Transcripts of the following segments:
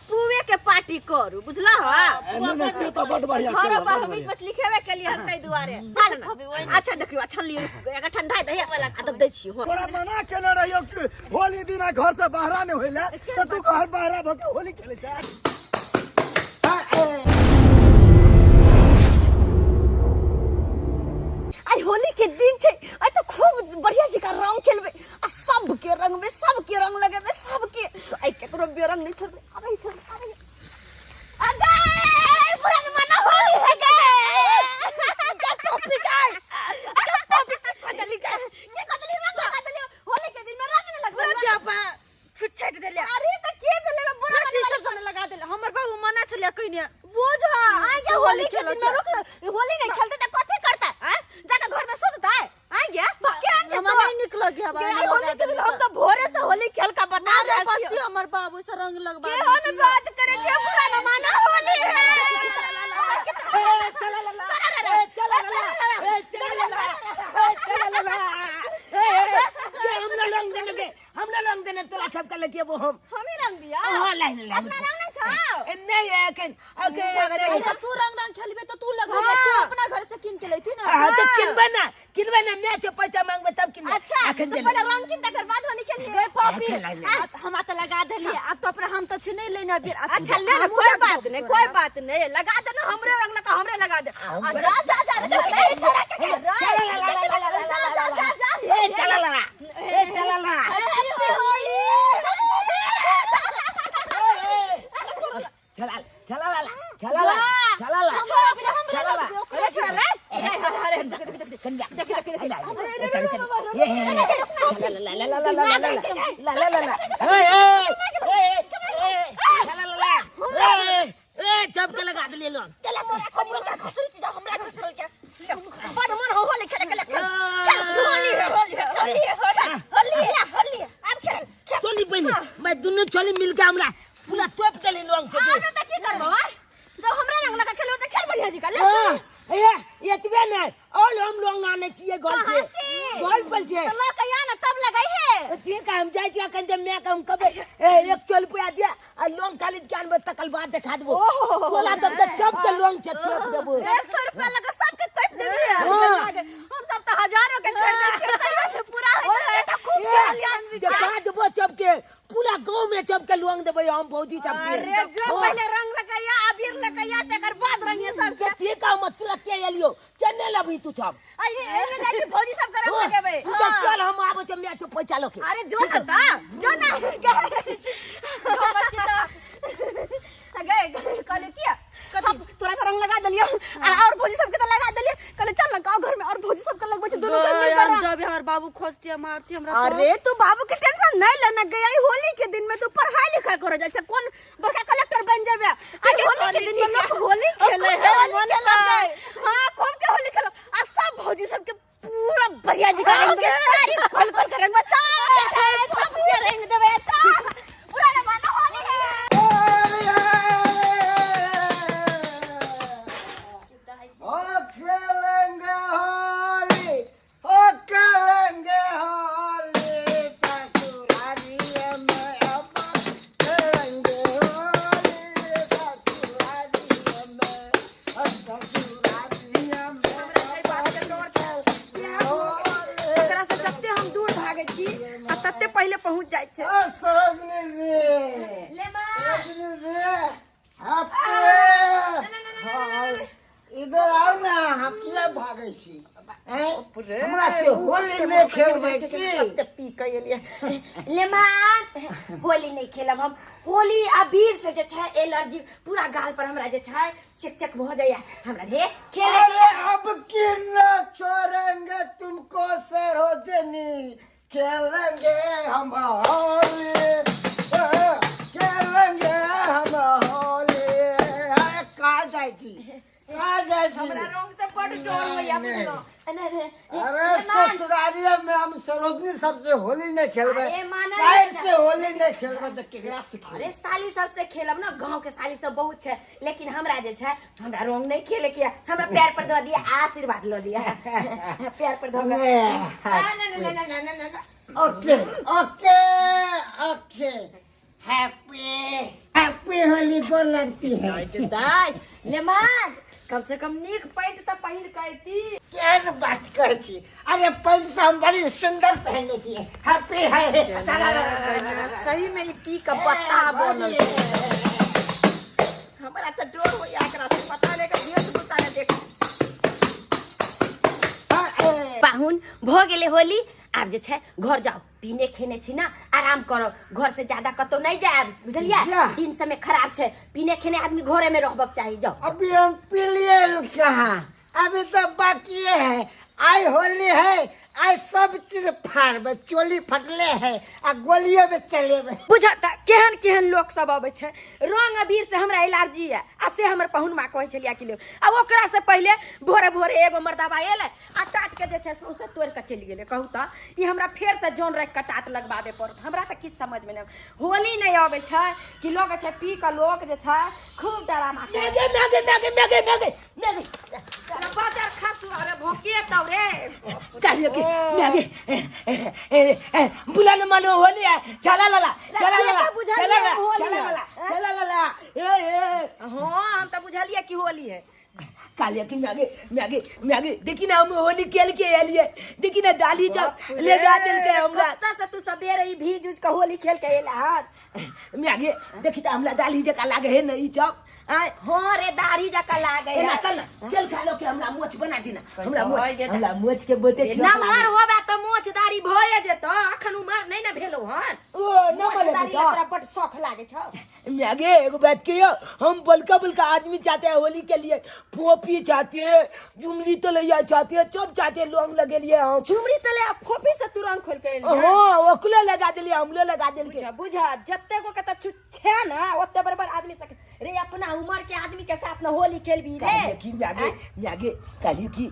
पुवे के पार्टी करू बुझला लिखेबे के लिए हतै दुआरे अच्छा देखियो अच्छा लियो एका ठंडा है दहिया वाला तब दै छी थोड़ा मना केने रहियो कि होली दिन घर से बाहर नहीं होइला त तू घर बाहर भके होली खेले छ आई होली के दिन छे आई तो खूब बढ़िया जी का रंग खेलबे आ सब के रंग में सब के रंग लगेबे सब के आई केकरो बेरंग नहीं छोड़बे आबै छोड़ आबै अगे पूरा मना होली है गे क्या टॉपिक है क्या टॉपिक कदली का ये कदली रंग लगा दलियो होली के दिन में रंग न लगबे क्या बा छुट देले अरे त के देले में बुरा मन लगा देले हमर बाबू मना छले कइने बोझ आ ये होली के दिन में रुक होली नहीं खेलते त कथि करता हैं जाके घर में सोता है आ गया केन छ हम नहीं निकल गया बा होली के दिन हम तो भोरे से होली खेल का बता रे बस्ती हमर बाबू से रंग लगवा के हम बात करे छे पूरा न माना होली है चला हमने रंग देने तोला सब कर लेके वो हम ही रंग दिया हां लाई अपना रंग नहीं था नहीं है कि अगर तू रंग खेलबे तो तू लगा दे तू अपना घर से किन के लेती ना हां तो किनबे ना मैं से पैसा मांगबे तब किन अच्छा तो पहले रंग किन तक बाद होली खेलिए गे पापी हम तो लगा देली अब तो अपना हम तो छ नहीं लेना फिर अच्छा ले कोई बात नहीं लगा दे ना हमरे रंग लगा हमरे लगा दे जा चला चपके लगा दिए लोग चला मोरा खबर का खसरी चीज हमरा खसर के बड़ मन होली खेले के होली अब खेल चोली पहनी मैं दोनों चोली मिलके हमरा पूरा टॉप के ले लोग हां तो की करबो जब हमरा रंग लगा खेलो तो खेल बढ़िया जी का ले ये तबे ना और हम लोग आने चाहिए गोल पर छे तो लोग कहिया ना तब लगाई है ठीक है हम जाई छिया कंजे मैं हम कबे एक चोल पे आ दिया आ लोग खाली ज्ञान में तकल बात दिखा देबो तोला जब तक सब के लोग छे टॉप देबो 100 रुपया लगा सबके तप देबी हम सब तो हजारों के खरीदे पूरा है तो खूब कल्याण दिखा देबो सब के पूरा गांव में सब के लोग देबे हम भौजी सब के अरे जो पहले रंग लगाया अबीर लगाया तकर बाद रंग ये सब के ठीक है मत लते एलियो चने लबी तू सब अरे एने जाके भौजी सब करम लगेबे चल हम आबो छ मैं पैसा लोके अरे जो ना गए कहले किया तोरा तो रंग लगा दलियो और भौजी सब के तो लगा दलियो कहले चल ना गांव घर में और भौजी सब के लगबे छ दोनों जन मिल कर जब हमर बाबू खोजती मारती हमरा अरे तू बाबू के टेंशन नहीं लेना गया होली के दिन में तू पढ़ाई लिखाई करे जाय छ कौन बड़का कलेक्टर बन जाबे आज होली के दिन में लोग होली खेले है हां कौन के होली खेलो आ सब भौजी सब के पूरा बढ़िया जी का रंग सारी खोल के रंग बचा सब के रंग देबे पूरा ना मानो होली है खेलेंगे होली ससुराली में अब खेलेंगे होली ससुराली में एकरा से जत्ते हम दूर भागे छी आ तत्ते पहले पहुंच जाय छै सरोजनी जी ले मां इधर आओ ना हम किया भागे छी हमरा से होली नहीं खेलबे की पी के एलिए ले मां होली नहीं खेलब हम होली अबीर से जे छै एलर्जी पूरा गाल पर हमरा जे छै चक भ जाय हमरा रे खेले अब किन छोड़ेंगे तुमको सरोजनी खेलेंगे हम होली खेलेंगे हम होली का जाय छी कहाँ जाए हमरा रंग से बड़ डर होइया बुझलो अरे ससुरारिया में हम सरोजनी सबसे होली नहीं खेलबे अरे माना साइड से होली नहीं खेलबे तो केकरा से खेलबे? अरे साली सबसे खेलब ना, गांव के साली सब बहुत छे, लेकिन हमरा जे छे हमरा रंग नहीं खेले के, हमरा पैर पर धो दिया, आशीर्वाद लो लिया पैर पर धो okay okay okay happy Holi को लगती है दाई ले मान कम से कम नीक पैंट त पहिर कैती। केन बात कहै छी? अरे पैंट तो हम बड़ी सुंदर पहने छी। हैप्पी है सही में ई पी का बत्ता बनल हमरा त डर होइया एकरा से, पता नहीं के भेष बुता ने देख पाहुन भ गेले होली, आब जे छे घर जाओ, पीने खेने छी ना, आराम करो, घर से ज्यादा कतो नहीं जाए, बुझलिया? दिन समय खराब छे, पीने खेने आदमी घरे में रहबक चाहिए, जाओ। अभी हम पी लिए कहाँ, अभी तो बाकी है। आई होली है, आई सब चीज फाड़बे, चोली फटले है आ गोलियों में चलेबे। बुझता केहन केहन लोग सब आबे छे, रंग अबीर से हमरा एलर्जी है, आ से हमर पहुन मां कहै छलिया कि ले, अब ओकरा से पहले भोरे भोरे एगो मर्दाबा एले आ टाट के जे छे सौसे तोड़ के चली गेले। कहू त ई हमरा फेर से जोन रख के टाट लगबाबे पड़त, हमरा त किछ समझ में नै। होली नहीं आबे छे कि लोग छे पी के लोग जे छे खूब डरामा मैगे बाजार खासु अरे भोके तौ रे कहियो कि मैगे बुलाने मानो होली है, चला ला चला ला चला ला ए हां हम त बुझलिए कि होली है। कालिया की मैगे देखी ना हम होली खेल के एलिए, देखी ना डाली जब ले जा दिल के हमरा कत्ता से तू सबेरे ई भीज उज के होली खेल के एला हां मैगे देखी त हमरा डाली जका लागे है नहीं चप हां रे दाढ़ी जका लागे है ना कल चल खा लो के हमरा मोछ बना देना, हमरा मोछ के बोते नमहर होबा त मोछ दाढ़ी भए जेतो, अखन उमर नै न भेलो हन ओ नमहर दाढ़ी एकरा बड शौक लागे छ। मैगे एगो बात कहियो, हम बलका आदमी चाहते हैं होली के लिए, फोपी चाहते हैं, जुमली तलैया चाहते हैं, चप चाहते हैं, लोंग लगे लिए हम झुमरी तले फोपी से तू रंग खोल के हां ओकले लगा देलिए, हमले लगा देल के बुझा जत्ते को के त छे ना ओत्ते बराबर आदमी सके रे, अपना उम्र के आदमी के साथ न होली खेलबी रे की मैगे काली की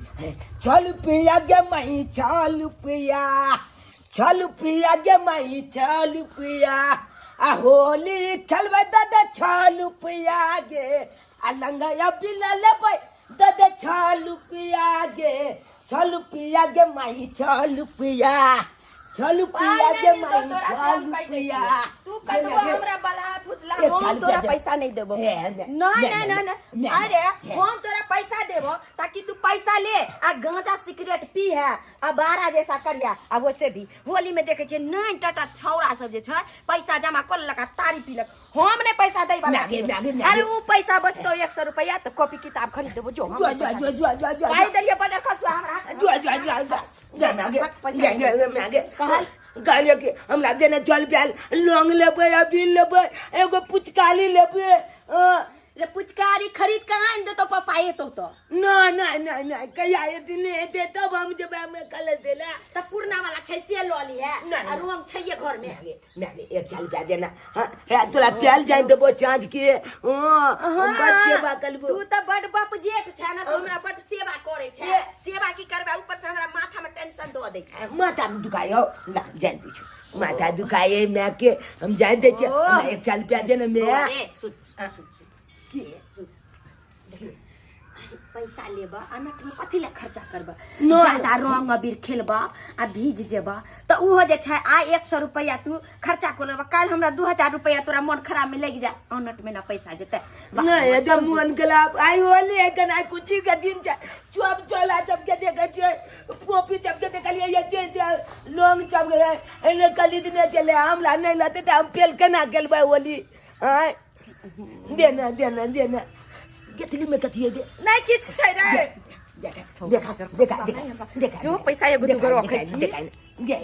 चल पिया गे मई चल पिया गे मई चल पिया आ होली खेलबे दादा छल पिया गे आ लंगया बिला लेबै दादा छल पिया गे मई चल पिया गे मई चल पिया तू कतबो हमरा बला फुसला हम तोरा पैसा नहीं देबो। नहीं अरे हम तोरा पैसा देबो ताकि तू पैसा ले आ गांजा सिगरेट पी है आ बारा जैसा करिया। अब वैसे भी होली में देखे छे नैन टाटा छौरा सब जे छै पैसा जमा कर लका तारी पीलक, हम ने पैसा दे वाला अरे वो पैसा बचतो 100 रुपया तो कॉपी किताब खरीद देबो जो काई दलिए बजा खसुआ हमरा गालियो के हमरा देने चल प्याल लोंग लेबै अभी लेबै एगो पुचकाली लेबै रे पुचकारी खरीद कहां दे तो पापाए तो ना कहिया ये दिन दे तब हम जब मैं कल देला त पुरना वाला छै से ल ली है और हम छैये घर में मैगे एक चाल प्या देना हां तोरा प्याल जाय देबो चांच के बच्चे बा कलबो तू त बड बाप जेठ छै ना, हमरा बड सेवा करे छै, सेवा की करबा ऊपर से हमरा माथा में टेंशन दो दे छै, माथा में दुखायो ना जानती छु माथा दुखाए मैं के हम जान दे छ एक चाल प्या देना मैं सुन पैसा लेबा अनट में कथी ले खर्चा करबा, ज्यादा रंग अबीर खेलबा आ भीज जेबा त उहो जे छै आ 100 रुपया तू खर्चा कर लेबा, काल हमरा 2000 रुपया तोरा मन खराब में लग जा, अनट में ना पैसा जेते ना एकदम मन गलाब आई होली एकदम आई कुछ के दिन छ चुप चला चप के देखे छ पोपी चप के देखलिए ये दे लोंग चप गए एने कली दिन चले हमरा नहीं लते त हम पेल केना गेलबा होली हां देना केतली में कथी है नहीं किछ छै रे देखा जो पैसा एगो दुगो रखै छी गे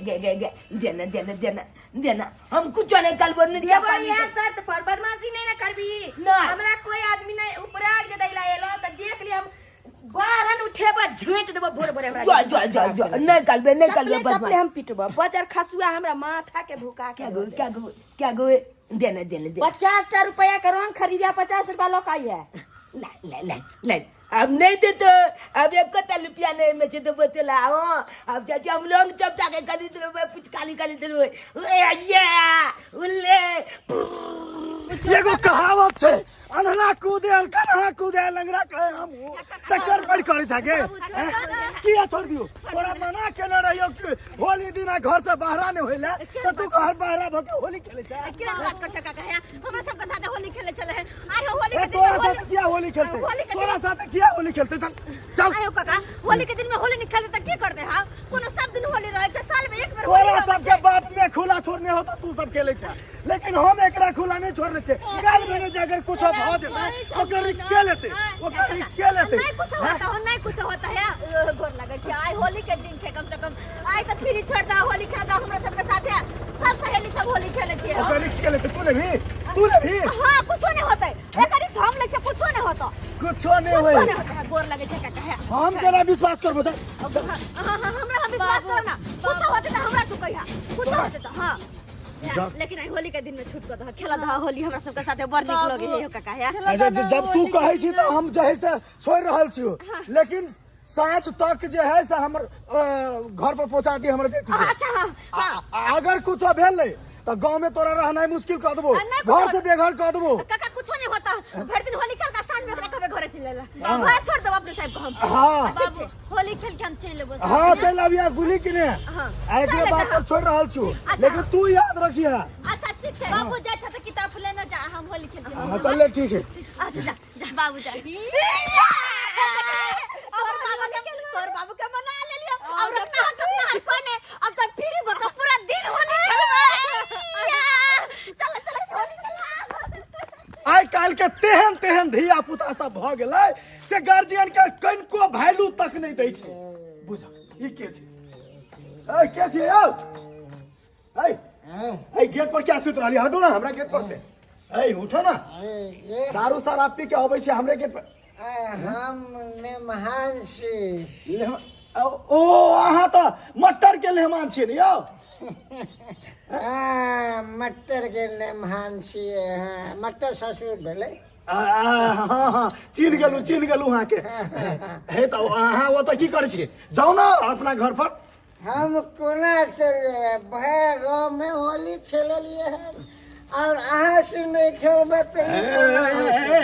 देना हम कुछ नहीं कल बोल नहीं देबो यह शर्त पर बदमाशी नहीं ना करबी ना। हमरा कोई आदमी नहीं उपराग जे दैला एलो त देख लियम बारन उठेबा झेंट देबो भोर भोर हमरा जो नहीं कलबे चपले हम पिटबो बजार खसुआ हमरा माथा के भूका के क्या गो देना 50 रुपया का रंग खरीदिया 50 रुपया लोग आई है नहीं अब नहीं दे तो अब एक कता रुपया नहीं में से तो बतला हो अब चाचा हम लोग चपटा के खरीद लो पिचकारी खरीद लो ये उल्ले एगो कहावत छै अनहरा कूदे कन्हा कूदे लंगड़ा कहे हम टक्कर पर करे छके किया छोड़ दियो तोरा मना केने रहियो कि होली दिना घर से बाहर नहीं होइला तो तू घर बाहर भके होली खेले छ क्या बात कर टका कहे हमरा सब के साथ होली खेले चले हैं आयो होली के दिन तोरा में साथ किया होली खेलते तोरा साथ किया होली खेलते चल चल आयो काका होली के दिन में होली नहीं खेले त की कर दे हां कोनो सब दिन होली रहे छै साल में एक बार तोरा सबके बाप में खुला छोड़ने हो तो तू सब खेले छ लेकिन हम एकरा खुला नहीं छोड़ने छे काल में अगर कुछ हो जाए ओकर रिस्क के लेते नहीं कुछ होता है गोर लगे छै आइ होली के दिन छै कम से कम आइ त फ्री छोड़ दा होली खेल दा हमरा सब के साथ है सब सहेली सब होली खेले छिए ओकर रिस्क के लेते तू भी हां कुछ नहीं होता एकर रिस्क हम ले छै कुछ नहीं होता कुछ नहीं होय गोर लगे छै काका है हम केना विश्वास करबो त हां हमरा हम विश्वास करना कुछ होते त हमरा तू कहिया कुछ होते त हां लेकिन आई होली के दिन में छूट कर खेला दा होली हमरा सब के साथ बड़ निक लगे है काका है जब तू कहे छी तो हम जहे से छोड़ रहल छियो लेकिन साँझ तक जे है से हमर घर पर पहुंचा दी हमर बेटी अच्छा हां अगर कुछ भेल नहीं तो गांव में तोरा रहना मुश्किल कर देबो घर से बेघर कर देबो काका कुछ नहीं होता भर दिन होली खेल का सांझ में हमरा कबे घरे चले ला घर छोड़ दो अपने साहब को हम हां बाबू होली खेल के हम चल लेबो हां चल अभी गुली किने आइ के बात पर छोड़ रहल छियो लेकिन तू याद रखिया अच्छा ठीक है बाबू जा छ त किताब लेना जा हम होली खेल के हां चल ठीक है अच्छा जा बाबू जा तोर बाबू के मना ले लियो अब रखना कोने अब तो फ्री बता पूरा दिन होली खेलबे चल होली खेल आइ काल के तेहन धिया पुता सब भ गेलै से गार्जियन के कनको वैल्यू तक नहीं दै छै बुझ ई के छै ए के छै यौ ए गेट पर क्या सुत रहली हटो ना हमरा गेट पर से ए उठो ना दारू शराब पी के आबै छै हमरे गेट पर हम मेहमान छी ओ अहाँ तो मटर के मेहमान छियै ने यौ मटर के मेहमान छियै मटर ससुर भेलै हाँ चिन्ह गेलू अहाँ के हे तो अहाँ वो तो की करे छियै जाओ ना अपना घर पर हम कोना चल जेबै भैया गाँव में होली खेललिए है और अहाँ से नहीं खेलबे तो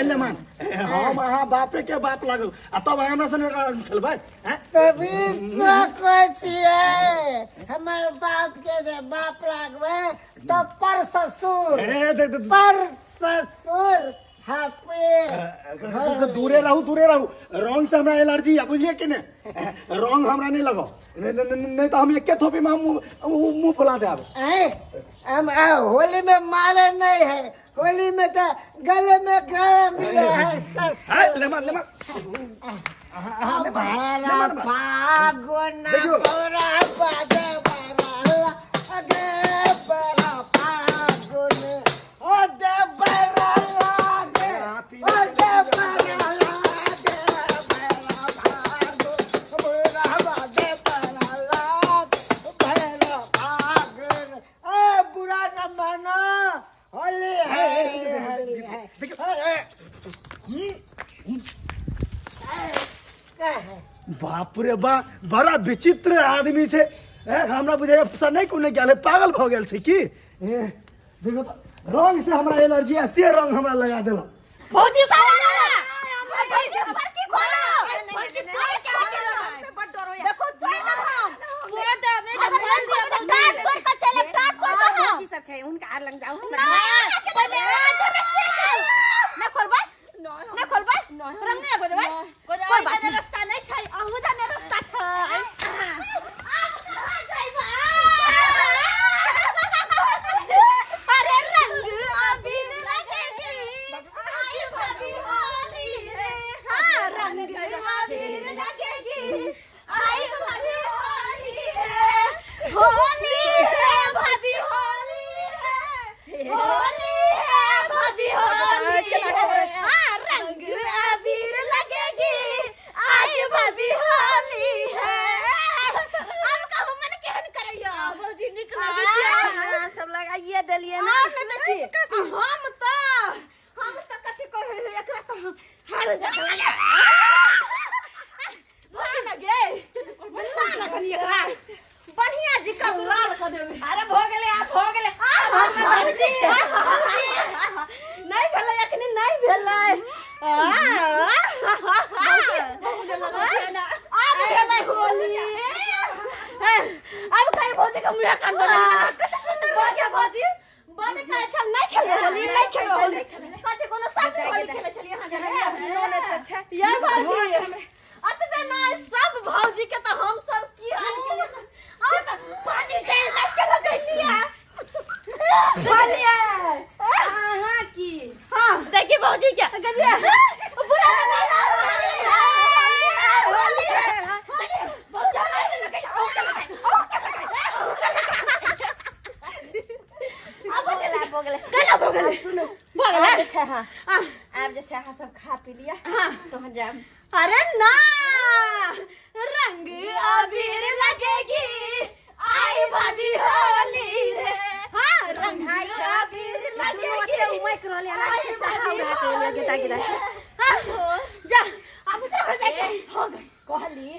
लेमान हम अहाँ बापे के बाप लागल आ तब हमरा से खेलबै तभी तो कहै छियै हमर बाप के जे बाप लागबे तब पर ससुर दूरे रहू रंग से हमरा एलर्जी है बुझलिए कि नहीं रंग हमरा नहीं लगाओ नहीं तो हम एके थोपी में मुंह फुला देब हम होली में मारे नहीं है होली में तो गले में गला मिले है लेमान फागुन पूरा बाजे बरला अगे बरा फागुन ओ दे बरला बाप रे बा बड़ा विचित्र आदमी से हमरा बुझे नहीं को नहीं गेल पागल भ गेल छै की देखो तो रंग से हमरा एलर्जी है से रंग हमरा लगा देला फौजी सारा फरकी खोलो देखो तोड़ दे हम फोड़ दे नहीं तो बोल दे टाट कर के चले टाट कर दे फौजी सब छै उनका लग जाओ ना खोलबै ना खोलबै रंग नहीं आगो देबै कोई बात रास्ता नहीं छै अहू जाने रास्ता छै अरे रंग अबीर लगेगी आई भाभी होली है हां रंग अबीर लगेगी आई भाभी होली है भाभी होली है भाभी होली हां रंग अबीर लगेगी आई भाभी होली है अब कहू मन केहन करैया फौजी निकल सब लगाइए देलिए ना हम तो कथी एकरा तो हार जा भाग ना गे लाल कनी एकरा बढ़िया जी का लाल कर देबे अरे भोगले भौजी नहीं भेलै एखनी नहीं भेलै अब भेलै होली अब कहीं भौजी का मुंह कान बदल कते सुंदर हो गया भौजी बड़ का अच्छा नहीं खेले होली नहीं खेले होली कते कोनो साथ होली खेले छलिए हां जाने ये भौजी अतबे ना सब भौजी के तो हम सब की हाल के और तो पानी डाल के लगैलिया भलिया हां की हां देखिए भौजी क्या गदिया बुरा नहीं होली भौजी नहीं लगे भोगले सुनो भोगले अच्छा हां आप जैसे हां सब खा पी लिया हां तो हम जाम अरे ना रंग अबीर लगेगी आई भाभी होली रे हां रंग अबीर लगेगी मैं कर ले ना जा अब उधर जाके हो गई कहली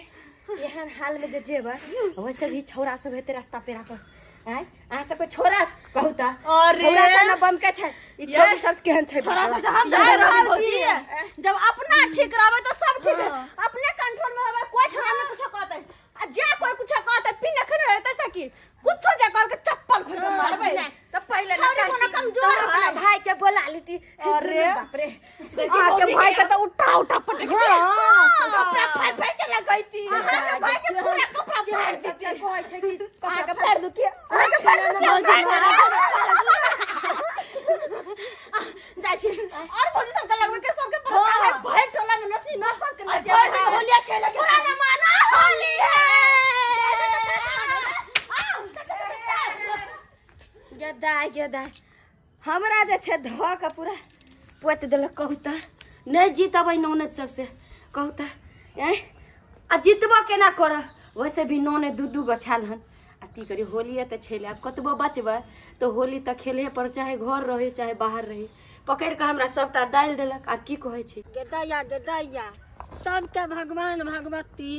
एहन हाल में जे जेबा वैसे भी छौरा सब हेते रास्ता पे राखो आय आ सब को छोरा कहूता छोरा से न बम के छै ई छोरी सब केहन छै छोरा से हम सब भौजी जब अपना ठीक रहबे तो सब ठीक है अपने कंट्रोल में रहबे कोई छोरा ने कुछ कहते आ जे कोई कुछ कहते पिन खन रहते से की कुछ जे कर के चप्पल खोल के मारबे तो पहले ना कोनो कमजोर है भाई के बोला लीती अरे बाप रे आके भाई के तो उठा पटक कपड़ा फाड़ के लगैती भाई के पूरा कपड़ा फाड़ देती कहै छै कि कहा के फाड़ दू के जाय छी और भौजी सब के लगबे के सब के पता है भाई टोला में नथी न सब के नचे होली खेले पूरा ने माना होली है गेदा हमरा जे छै ध के पूरा पोत देलक कहूता नहीं जीतबै नौने सबसे कहूता आ जीतबो केना कर वैसे भी नौने दू गो छाल हन आ की करी होली त छेले अब कतबो बचबै तो होली त खेले पर चाहे घर रहे चाहे बाहर रहे पकड़ के हमरा सबटा डाल देलक आ की कहै छै गेदैया सबके भगवान भगवती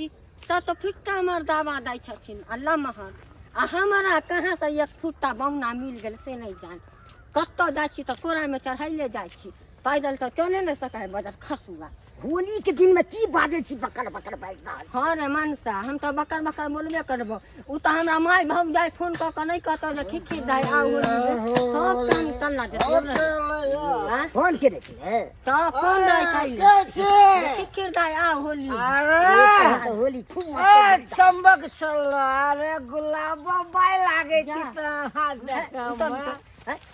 सब तो फिट्टा मर्दावा दै छथिन अल्लाह महन आ हमारा कहाँ से एक फुट्टा बौना मिल गेल से नहीं जान कत्तो जाइ छी तो कोरा में चढ़ैले जाइ छी पैदल तो चले नहीं सकै बजर खसुआ होली के दिन में की बाजे छी बकर बाज रहल हाँ रे मनसा हम तो बकर बोलबे करबो उ तो हमरा माय भौज जाय फोन क के नहीं कहतो जे खिखी जाय आ होली सब कान तल्ला दे फोन के देखले तो फोन जाय खाली खिखी जाय आ होली अरे होली खूब मस्त चंबक चल अरे गुलाब बाय लागे छी त हाथ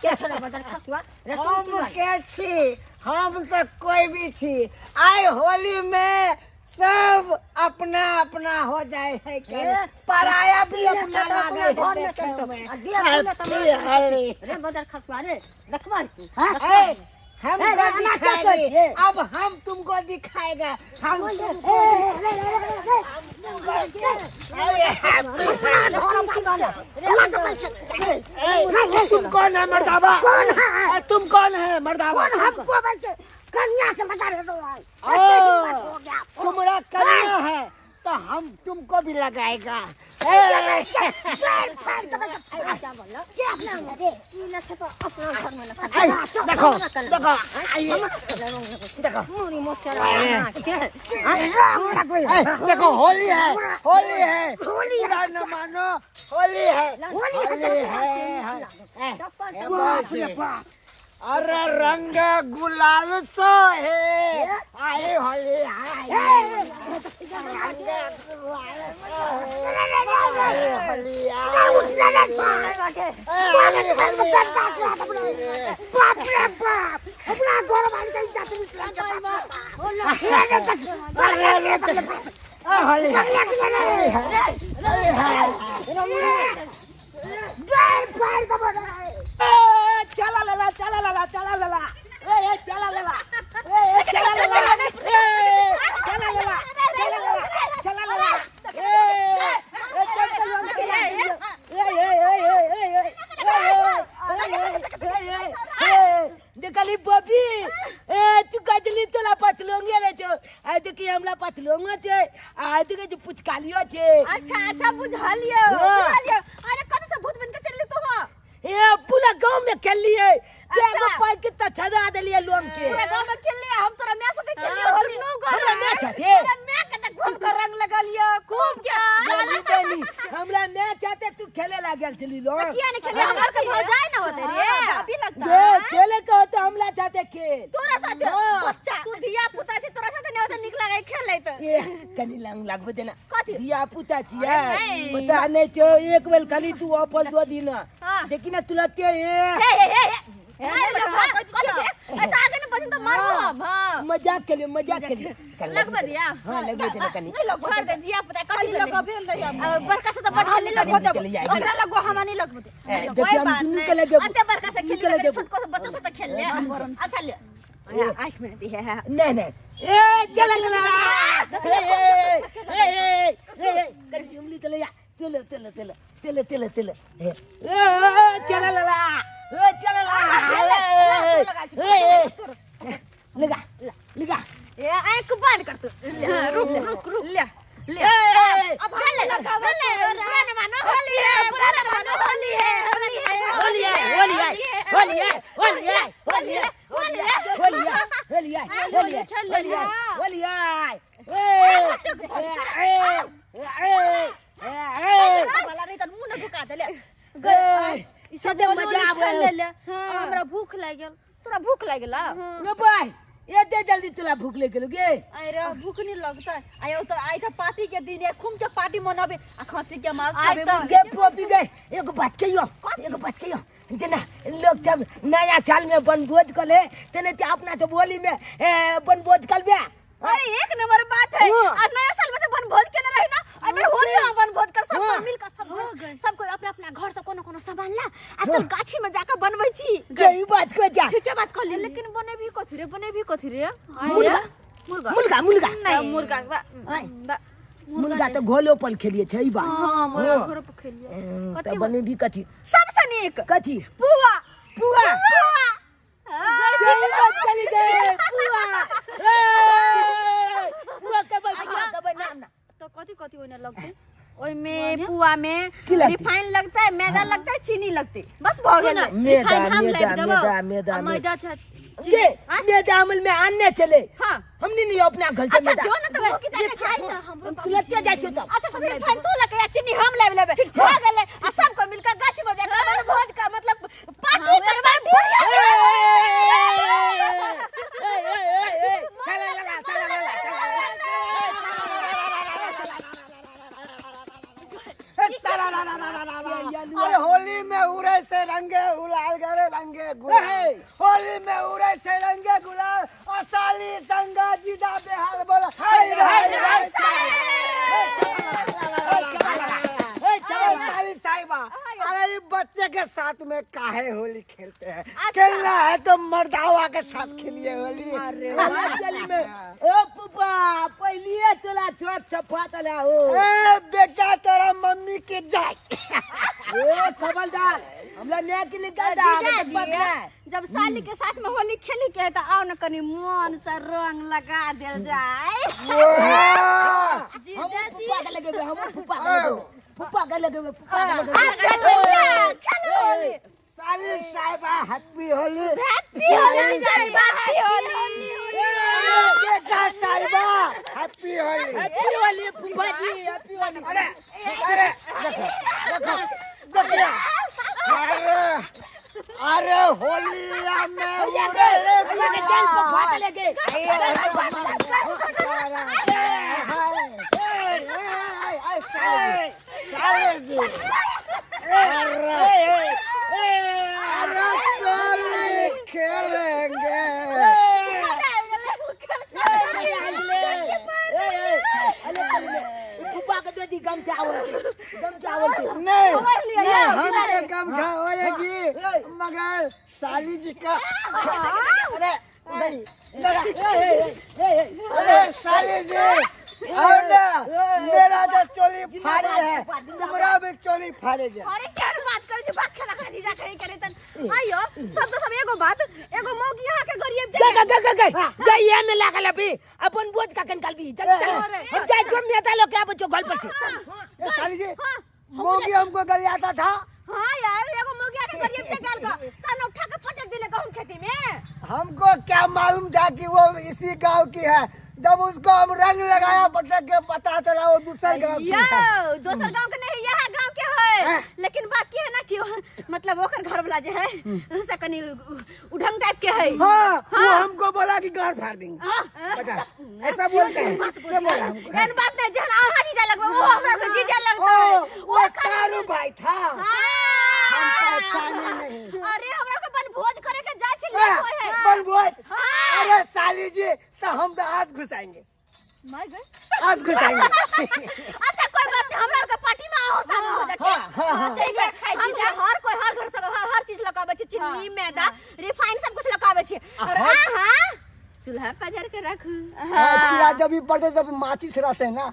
के छोरे बजर खसुआ रे हम के छी हम तो कोई भी छी आई होली में सब अपना अपना हो जाए है के पराया भी अपना लागे है रे बजर खसुआ रे देखबा की हम दिखाएंगे अब हम तुमको दिखाएगा हम तुम कौन है मर्दावा तुम कौन है मर्दावा हमको बैठे कन्या से बता रहे तुम्हारा कन्या है तो हम तुमको भी लगाएगा देखो देखो होली है पूरा न मानो होली है अरे रंग गुलाल सो है आए होली चला लला देखली बबी तू पाँच लोग छे आ देखे जे पुचकालियो छे अच्छा अच्छा बुझलियो हाँ। बुझलियो अरे कत से भूत बन के चलली तू हो ए पूरा गांव में खेलिए अच्छा। क्या पाई कितना छड़ा देलिए लोग के पूरा गांव में खेलली हम तोरा मैं साथे खेलियो होली हमरा मैच है तोरा मैं कत घूम कर रंग लगलियो खूब क्या हमरा मैच आते तू खेले लागल चली लो किया नहीं खेले हमार के भौजाई ना होते रे अभी लगता दे खेले के होते हमला चाहते खेल तोरा साथे हाँ। बच्चा तू धिया पुता छी तोरा साथे नहीं होते निक लागे खेले तो ए कनी लंग लागबे देना कथी? दिया पुता छिया नहीं। पता नहीं छो एक बेल खाली तू अपल दो दिन हाँ। देखी ना तुलते ए ऐसा आगे न बचन तो मार हम हां मजाक के लिए लगबे दिया हां लगबे देना कनी छोड़ दे जिया पता कथी लगबे बरका से तो बड़ खेले लगबे ओकरा लगो हम नहीं लगबे देखिए हम दुनू के लगे अंते बरका से खेले लगे छोटको से बच्चों से तो खेल ले अच्छा ले आंख में दी है नहीं ए चला कर जुमली के ले तेल ए चला लगा ए आंख बंद कर तू रुक ले अब ले पुराना मानो होली वाला नहीं त मुंह न दुका देले सदे मजा आवे हमरा भूख लागल तोरा भूख लागल न भाई एते जल्दी तुला भूख लगे गे अरे भूख नहीं लगता आयो तो आई था पार्टी के दिन है खूब के पार्टी मनाबे आ खसी के मांस आई खाबे तो गे पोपी गए एगो बात कहियो जना लोग जब नया साल में बनभोज कले तने ते अपना तो बोली में बनभोज करबे अरे एक नंबर बात है और नया साल में तो बनभोज के ना रही ना और फिर होली में बनभोज कर सब मिल कर सब कोई अपना अपना घर से कोनो कोनो सामान ला आ चल गाछी में जाकर बनबै छी गई बात को जा ठीक है बात कर ले लेकिन बने भी कथि रे मुर्गा नहीं मुर्गा मुर्गा तो घोलो पर खेलिए छै बा हां मोरा घर पर खेलिए त बने भी कथी सबसे नीक कथी पुआ चली गए पुआ कब नाम तो कथी ओने लगते ओई में पुआ में की लगती? रिफाइन लगता है मैदा लगता है चीनी लगती बस हो गेल मैदा ये मैदा अमल में आने चले हां हमने नहीं अपना घर से अच्छा मैदा जो ना तो की जाने रिफाइन ना हमरो सुलतिया जाय छो तब अच्छा तो रिफाइन तो लगे चीनी हम लेबे हो गेले आ सब को मिलकर गाछी में जाकर भोज का मतलब पार्टी करवा अरे होली में उड़े से रंगे गुलाल गरे रंगे गुलाल होली में उड़े से रंगे गुलाल और साली संगा जीदा बेहाल बोला हाय हाय साली साहिबा अरे ये बच्चे के साथ में काहे होली खेलते हैं खेलना है तो मर्दावा के साथ खेलिए होली चली में ओ पुपा पहलिए चला छोट छपा तला हो ए बेटा तेरा मम्मी के जाए ए खबरदार हमरा ने के निकाल दा जब साली के साथ में होली खेली के है तो आओ न कनी मन से रंग लगा देल जाए हम पुपा के लगे खेलो होली साली साहिबा हैप्पी होली हैप्पी होली साहिबा हैप्पी होली बेटा साहिबा हैप्पी होली हैप्पी होली पुपा जी हैप्पी होली अरे देखो अरे होली में उड़े साले जी अरे चलिए खेलेंगे नहीं हम गमछा होएगी मगर साली जी का अरे नहीं अरे साली जी और ना मेरा तो चोली फाड़े है तुम्हारा भी चोली फाड़े जा अरे क्या बात कर जी बात खेला खा जीजा कहीं करे तन आइयो सब तो सब एगो बात एगो मौगी यहां के गरीब गई ये में लागल अभी अपन बोझ का कन भी चल चल हम जाए जो मेता लोग क्या बच्चों घर पर से ए साली जी मोगी हमको गरियाता था। हाँ यार एगो मोगिया के गरीब से गाल का कान उठा के पटक दिले गहूं खेती में। हमको क्या मालूम था कि वो इसी गांव की है। जब उसको हम रंग लगाया पटक के पता चला वो दूसरे गांव की है। यो दोसर गांव के नहीं यह गांव के है। लेकिन बात ये है ना कि मतलब ओकर घर वाला जे है से कनी उढंग टाइप के है। हाँ, वो हमको बोला कि गाड़ फाड़ देंगे। बता, ऐसा बोलते हैं से बोला हमको। एन बात नहीं जहन आहा जीजा लगबे वो हमरा के जीजा लगता है। वो सारू भाई था। हम हाँ। पहचाने नहीं। अरे हमरा के बनभोज करे के जाय छी ले कोई है। बनभोज। अरे साली जी तो हम तो आज घुसाएंगे। मर गए आज घुसाएंगे। अच्छा कोई बात नहीं हमरा के पार्टी में आओ शामिल हो जाते। हाँ। ठीक है हम हर कोई हर घर से हर चीज लगावे छी चीनी मैदा रिफाइन सब कुछ लगावे छी और हां चूल्हा पजार के रखू। हां जब भी पड़ते जब माचिस रहते हैं ना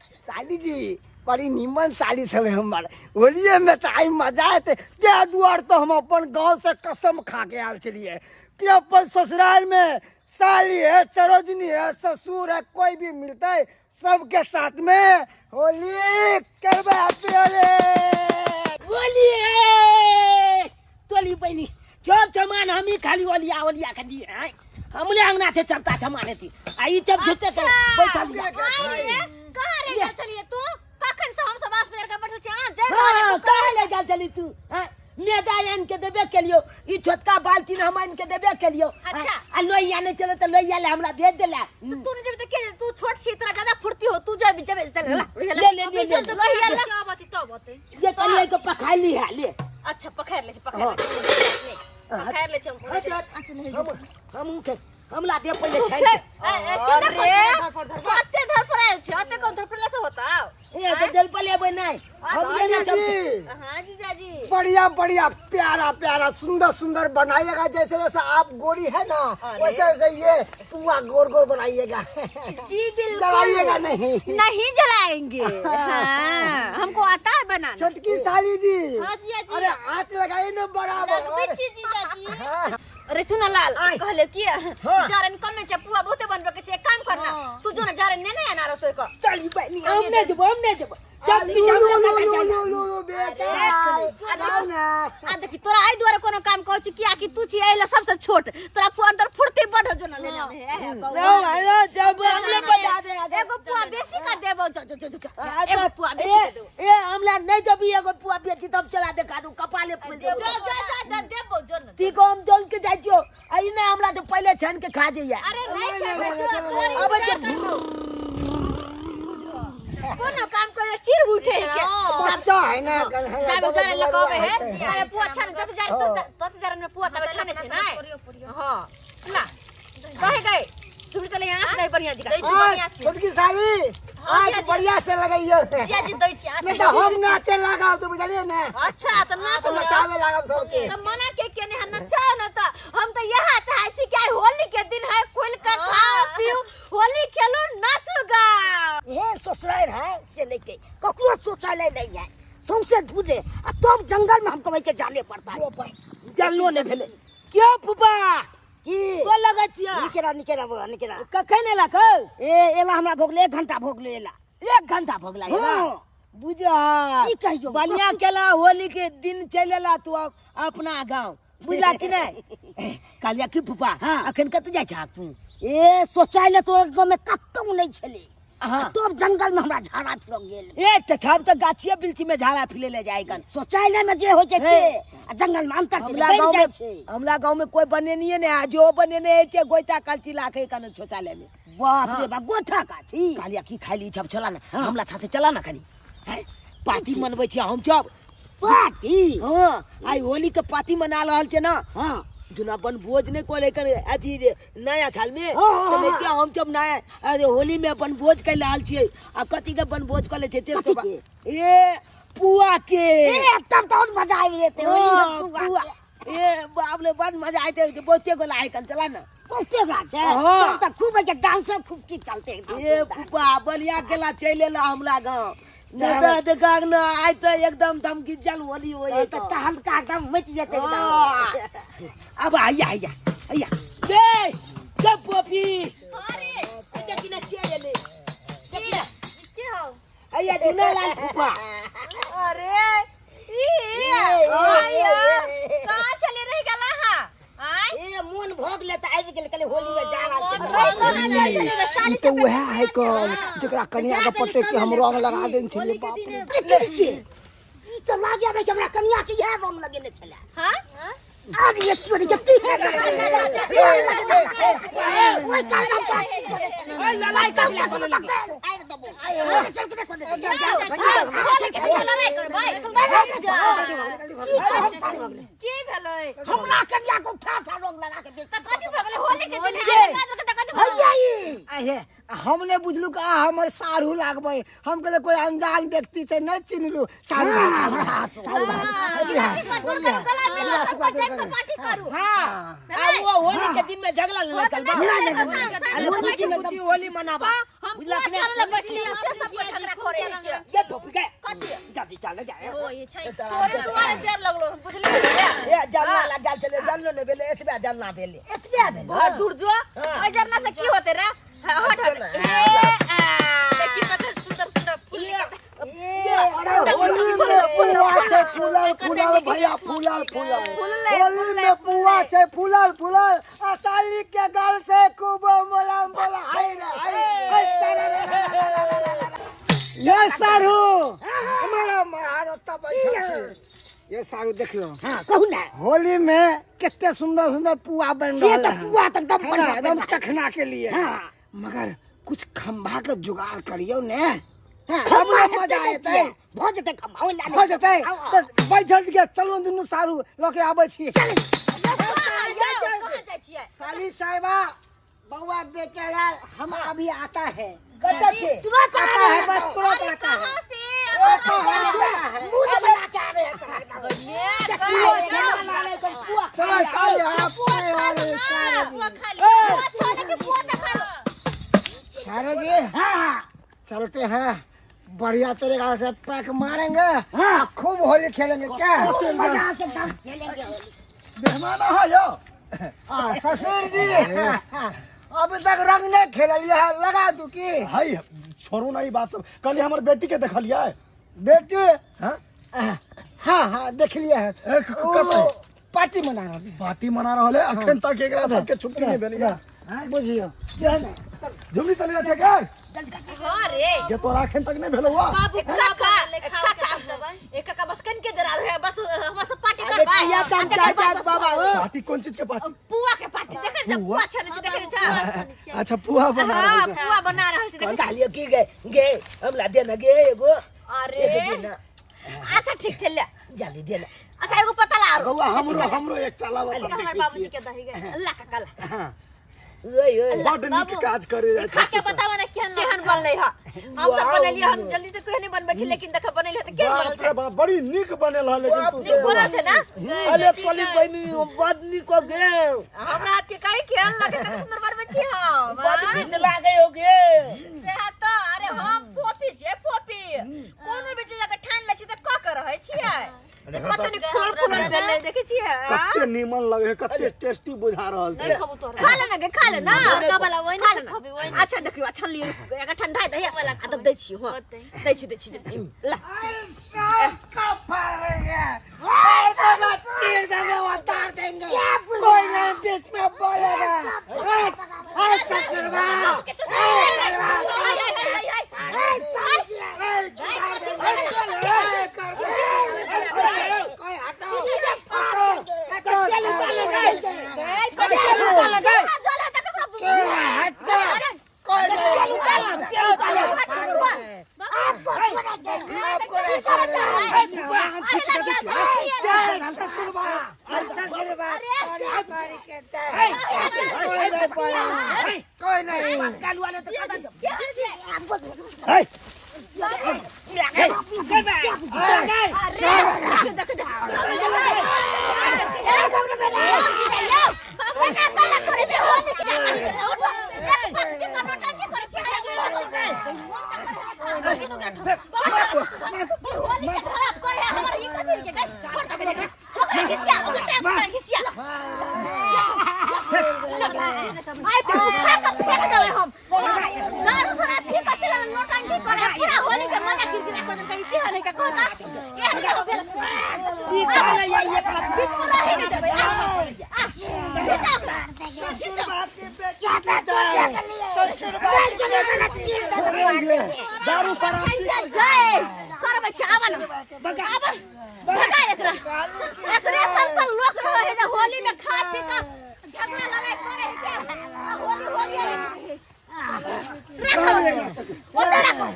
साली जी बड़ी निमन साली सब है हमारे। होलिये में तो आई मजा आते क्या दुआर तो हम अपन गांव से कसम खा के आल चलिए कि अपन ससुराल में साली है सरोजनी है ससुर है कोई भी मिलता है सबके साथ में होली करबे हैप्पी होली। बोलिए तोली बनी चप चमान हम ही खाली ओलिया ओलिया के दिए हैं हमले अंगना से चपटा चमाने थी आई चप झुटे के बैठा लिया कहां रे जा चलिए तू कखन से हम सब आस पर का बैठल छी हां जय हां कहां ले जा चली तू हां मैदा आन के देबे के लियो ई छोटका बाल्टी हम आन के देबे के लियो अच्छा आ लोइया ने चलो तो लोइया ले हमरा भेज देला तू ने जब के तू छोट छी इतना ज्यादा फुर्ती हो तू जब जब चल ले क्या बात तो बात ये कलिए को पखा ली है ले अच्छा पकड़ ले पकड़ ले हम के हमला दे पहले छै अते धर पर आयल छी अते कौन धर पर से होता ए तो जल पले बे नहीं हम ले नहीं चलते हां जीजा जी बढ़िया बढ़िया प्यारा प्यारा सुंदर सुंदर बनाइएगा जैसे जैसे आप गोरी है ना वैसे वैसे ये पुआ गोर गोर बनाइएगा। जी बिल्कुल जलाइएगा नहीं। नहीं जलाएंगे हाँ, हमको आता है बनाना। छोटकी साली जी हाँ जीजा जी। अरे आँच लगाइए ना बराबर। जीजा जी हाँ। अरे चुना लाल कहले कि जारन कम में चपुआ बहुते बनबे के छै एक काम करना तू जो ना जारन ने नहीं आना रतो को चली बनी हमने जब चप भी लो बेटा आ देखी तोरा आई द्वारा कोनो काम कहै छी किया कि तू छी एला सबसे छोट तोरा अंदर फुर्ती बढ़ जो ना लेना है जब हमले बता दे एगो पुआ बेसी का देबो एगो पुआ बेसी के देबो ए हमला नहीं जब एगो पुआ बेची तब चला देखा दू कपाले फूल दे देबो जो ना ती को हम दौड़ के जाई छो आई ने हमला तो पहले छन के खा जइया अरे नहीं अब जब कोनो काम करे चिर उठे के बच्चा है ना जाबे जारे लगावे है पुआ छन जत जारे तत जारे में पुआ तबे छाने छै ना हां ला कहे गए चुड़ी चले यहां से बढ़िया जी का छोटकी साली आज बढ़िया से लगाइयो जीजा जी दै छी नहीं तो हम नाचे लगाओ तो बुझलिए ना। अच्छा तो नाच नचावे लगाओ सबके तो मना के ने नचाओ ना तो हम तो यहां चाहे छी कि होली के दिन है खुल के खाओ पियो होली खेलो नाचो गाओ ये ससुराल है से लेके ककरो शौचालय नहीं है सौंसे ढूंढे आ तब जंगल में हमको के जाने पड़ता है जल्लो ने भेले क्यों फुफा की तो लगा छिया निकेरा कखै ने लाख ए एला हमरा भोगले 1 घंटा भोगले एला 1 घंटा भोगला बुझा की कहियो बढ़िया केला होली के दिन चलेला तू अपना गांव बुझला कि नहीं कालिया की फुफा अखन कत जाय छ तू ए शौचालय तो गांव में कतौ नहीं छले तो जंगल में हमरा झाड़ा फिर गेल ए तब तो गाछिया बिलची में झाड़ा फिले ले जाएगन शौचालय में जे हो छै से जंगल में अंतर छै हमला गांव में कोई बने नहीं है जो बने नहीं छै गोइता कलची लाखे कन शौचालय में बाप रे बा गोठा का छी कालिया की खाली छप चला ना हमला साथे चला ना कनी पार्टी मनबै छी हम सब पार्टी हां आई होली के पार्टी मना रहल छै ना हां जुना बन भोज ने को लेकर अथी नया साल में तो नहीं क्या हम जब नया अरे होली में बन भोज के लाल छिए आ कति के बन भोज कर ले छे ए पुआ के ए तब तो मजा आवे जेते होली पुआ ए बाप रे बड़ मजा आते बहुते गोला है कल चला ना बहुते गाछ है तब तक खूब के डांस खूब की चलते ए पुआ बढ़िया केला चलेला हमला गांव दादा देखाक न आइ त एकदम धमकी चल होली हो ये तो तहल का एकदम मच जेते अब आइया आइया आइया दे सब पोपी अरे देखि न के ले के हो आइया दुना लाल फुफा अरे ई आया कहां चले रही गला हां आय ए मन भोग ले त आइ गेल कले होली में ई तो वह है कौन जकरा कन्या के पट्टे के हम रंग लगा देन छलिए बाप रे ई त लागे बे हमरा कन्या के यह रंग लगेले छले हां आज ये छोड़ी जत्ती है ओए काला पाटी ओए लड़ाई कर ले बोलो लगता है आए दबो ओए चल के देखो लड़ाई कर भाई की भेलै हमरा कन्या को उठा उठा रंग लगा के बेच त कथि भगले होली के दिन भैया ई आहे हमने बुझलू का हमर सारू लागबे हम कहले कोई अनजान व्यक्ति से नहीं चिन्हलू सारू पार्टी करू हां वो होली के दिन में झगड़ा लड़ल होली के दिन होली मनाबा हम पूरा चल बैठली से सब कोई झगड़ा करे ये टोपी के कथि जल्दी चल जाए ओ ये छै तोरे तुम्हारे देर लगलो बुझली ए जानना लगा चले जानलो ने बेले एतबे जानना बेले एतबे बेले दूर जो ओइ जरना से की होते रे हट हट देखी कते सुंदर सुंदर फूल अरे होली में पुआ छे फूलल फूलल भैया फूलल फूलल होली में पुआ छे फूलल फूलल आ साली के गल से खूब मोलाम बोला हाय रे हाय ये सारू हमारा महाराज तब बैठल छे ये सारू देख लो हां कहू ना होली में कितने सुंदर सुंदर पुआ बन ये रहा तो पुआ तो एकदम बढ़िया एकदम चखना के लिए हां मगर कुछ खंभा के जुगाड़ करियो ने खम्मा मजा आते भोज जते खम्मा हो हो जते तो बैठल के चलो दुनु सारू लके आबै छी कहां जाय छियै साली साहिबा बउआ बेटा हम अभी आता है कत छे तुरंत आता है बस तुरंत आता है कहां से मुंह बना के आ रहे हैं चलो साली आप वाले सारे जी हां चलते हैं बढ़िया तरीका से पैक मारेंगे हाँ खूब होली खेलेंगे क्या मजा से काम खेलेंगे मेहमान है यो ससुर जी अभी तक रंग नहीं खेल लिया है लगा दू की हाय छोड़ू ना ई बात सब कल हमर बेटी के देखलिए बेटी हां हाँ हाँ देख लिया है कब पार्टी मना रहा है पार्टी मना रहले अखन तक एकरा सबके छुट्टी नहीं भेलिया बुझियो झुमरी तलिया छै का हां रे जे तोरा अखन तक नहीं भेलौ बाबू एक का बस कन के दरार है बस हम सब पार्टी अरे करबा किया तम चाचा बाबा हो पार्टी कौन चीज के पार्टी पुआ के पार्टी देखे जब पुआ छले छै देखे छ अच्छा पुआ बना हां रहल छै पुआ बना रहल छै देखे गालियो की गे हम ला देना गे एगो अरे अच्छा ठीक छै ले जल्दी देना अच्छा एगो पता ला बउआ हमरो एक टाला वाला हमर देखै बाबूजी छी के दही गए अल्लाह का कला ओए बड नीक काज करे जा खा के बतावा ना केहन बनलै ह हम सब बनेलिए हम जल्दी से कोई नहीं बनबै छी लेकिन देख बनेलिए त केहन बनल बाप छै रे बाप बड़ी नीक बनेल है लेकिन तू नीक बनल छै ना अरे कली बनी बदनी को गे हमरा हाथ के कहि केहन लगे कते सुंदर बनबै छी हम बदनी चला गए हो गे से हाथ तो अरे हम पोपी जे पोपी कोनो भी चीज के ठान लै छी त क कर रहै छियै कतनी फूल फूल भेलै देखे छियै कते नीमन लगे है कते टेस्टी बुझा रहल छै खा ले ना गे खा ले ना का वाला ओइ ना खबी ओइ अच्छा देखियो अच्छा लियो एका ठंडा है दही वाला आ तब दै छी हां दै छी ला का पारेंगे ओए तो चीर देंगे उतार देंगे कोई नहीं बीच में बोलेगा ओए ससुर बा कोई नहीं कालू वाले तो छोड़ के देख ओकरा घिसिया ओकरा घिसिया आई तो उठा के फेंक देवे हम दारू सरा पी के चला नोटंकी करे पूरा होली के मजा किरकिरा कर के इति हने के कहता ये के भेल ई करे ये पूरा ही नहीं देवे दारू सारा जय करबे चावन भगा एकरा एकरे संकल लोक रहे जे होली में खा पी के झगड़ा लड़ाई करे के होली रखो ओते रखो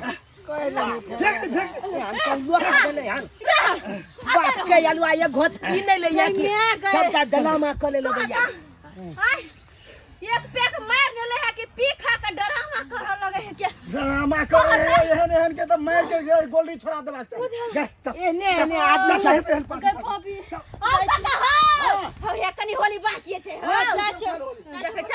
बाप के आलू आया घोट पी नहीं ले या कि सबका दलामा कर ले भैया एक पैक मार ले है कि पी खा के डरामा कर लगे है क्या ड्रामा करे एहन के तो मार के गोली छोड़ा देबा चाहिए एने आदमी चाहे एहन पर अब तक हो ये कनी होली बाकी छे देखे छ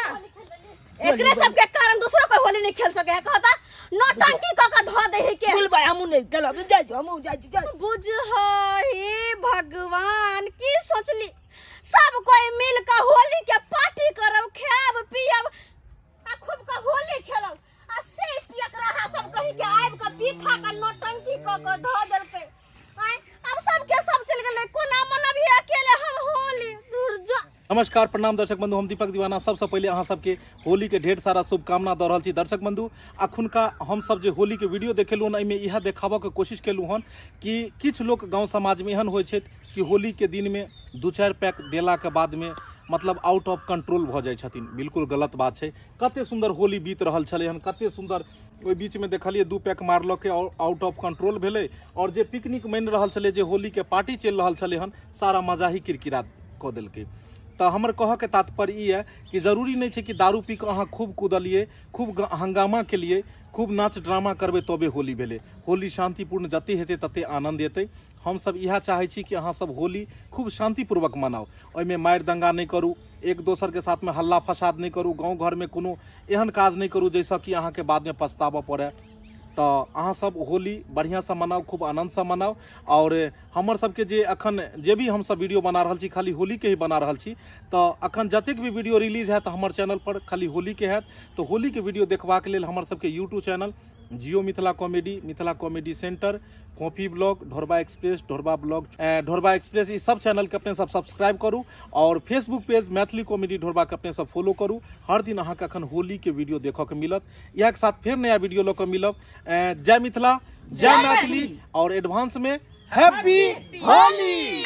एकरे सब के कारण दूसरो कोई होली नहीं खेल सके है कहता नौटंकी क के धो दे है के कुल भाई हम नहीं चलो जाई हम जाई बुझ हे भगवान की सोचली सब कोई मिल के होली के पार्टी करब खाब पियब आ खूब के होली खेलब आ से पियक रहा सब कहीं के आइब के पी खा के नौटंकी क के धो देलके अब सब के सब चल गेले कोना मना भी अकेले हम होली दूर जा। नमस्कार प्रणाम दर्शक बंधु, हम दीपक दीवाना सबसे पहले अहाँ सबके होली के ढेर सारा शुभकामना दऽ रहल छी। दर्शक बंधु, अखुनका हम सब जे होली के वीडियो देखेलहुँ एहिमे इएह देखाबऽ के कोशिश केलहुँ हन कि किछु लोक गाँव समाज में एहन होइ छै कि होली के दिन में 2-4 पैक देला के बाद में मतलब आउट ऑफ कंट्रोल भऽ जाइ छथिन। बिल्कुल गलत बात छै। कते सुंदर होली बीत रहल छलै हन, कते सुंदर ओहि बीच में देखलिए 2 पैक मारलकै और आउट ऑफ कंट्रोल भेलै और जे पिकनिक मनि रहल छलै, जे होली के पार्टी चलि रहल छलै हन, सारा मजा ही किरकिरा कऽ देलकै। तो हमर कह के तात्पर्य ई है कि जरूरी नहीं है कि दारू पी के अहाँ खूब कूदलिए, खूब हंगामा केलिए, खूब नाच ड्रामा करबे तबे होली भेले। होली शांतिपूर्ण जते हेतै तते आनंद एतै। हम सब इएह चाहै छी कि अहाँ सब होली खूब शांतिपूर्वक मनाओ, ओहिमे मारि दंगा नहीं करू, एक दोसर के साथ में हल्ला फसाद नहीं करू, गाँव घर में कोनो एहन काज नहीं करू जैसा कि अहाँ के बाद में पछतावा पड़े। तो अहाँ सब होली बढ़िया से मनाओ, खूब आनंद से मनाओ। और हमर सबके जे अखन जे भी हम सब वीडियो बना रहल छी खाली होली के ही बना रहल छी। तो अखन जतेक भी वीडियो रिलीज हैत हमर चैनल पर खाली होली के हैत। तो होली के वीडियो देखबाक लेल हमर सबके YouTube channel Jio Mithila Comedy Centre, coffee blog, Dhorba Express, Dhorba Express, ई सब चैनल के अपने सब सब्सक्राइब करू और Facebook page Maithili comedy Dhorba के अपने सब फॉलो करू। हर दिन अहाँ के अखन होली के वीडियो देखऽ के मिलत। इएह के साथ फिर नया वीडियो लऽ के मिलब। जय मिथिला, जय मैथिली और एडवांस में हैप्पी होली।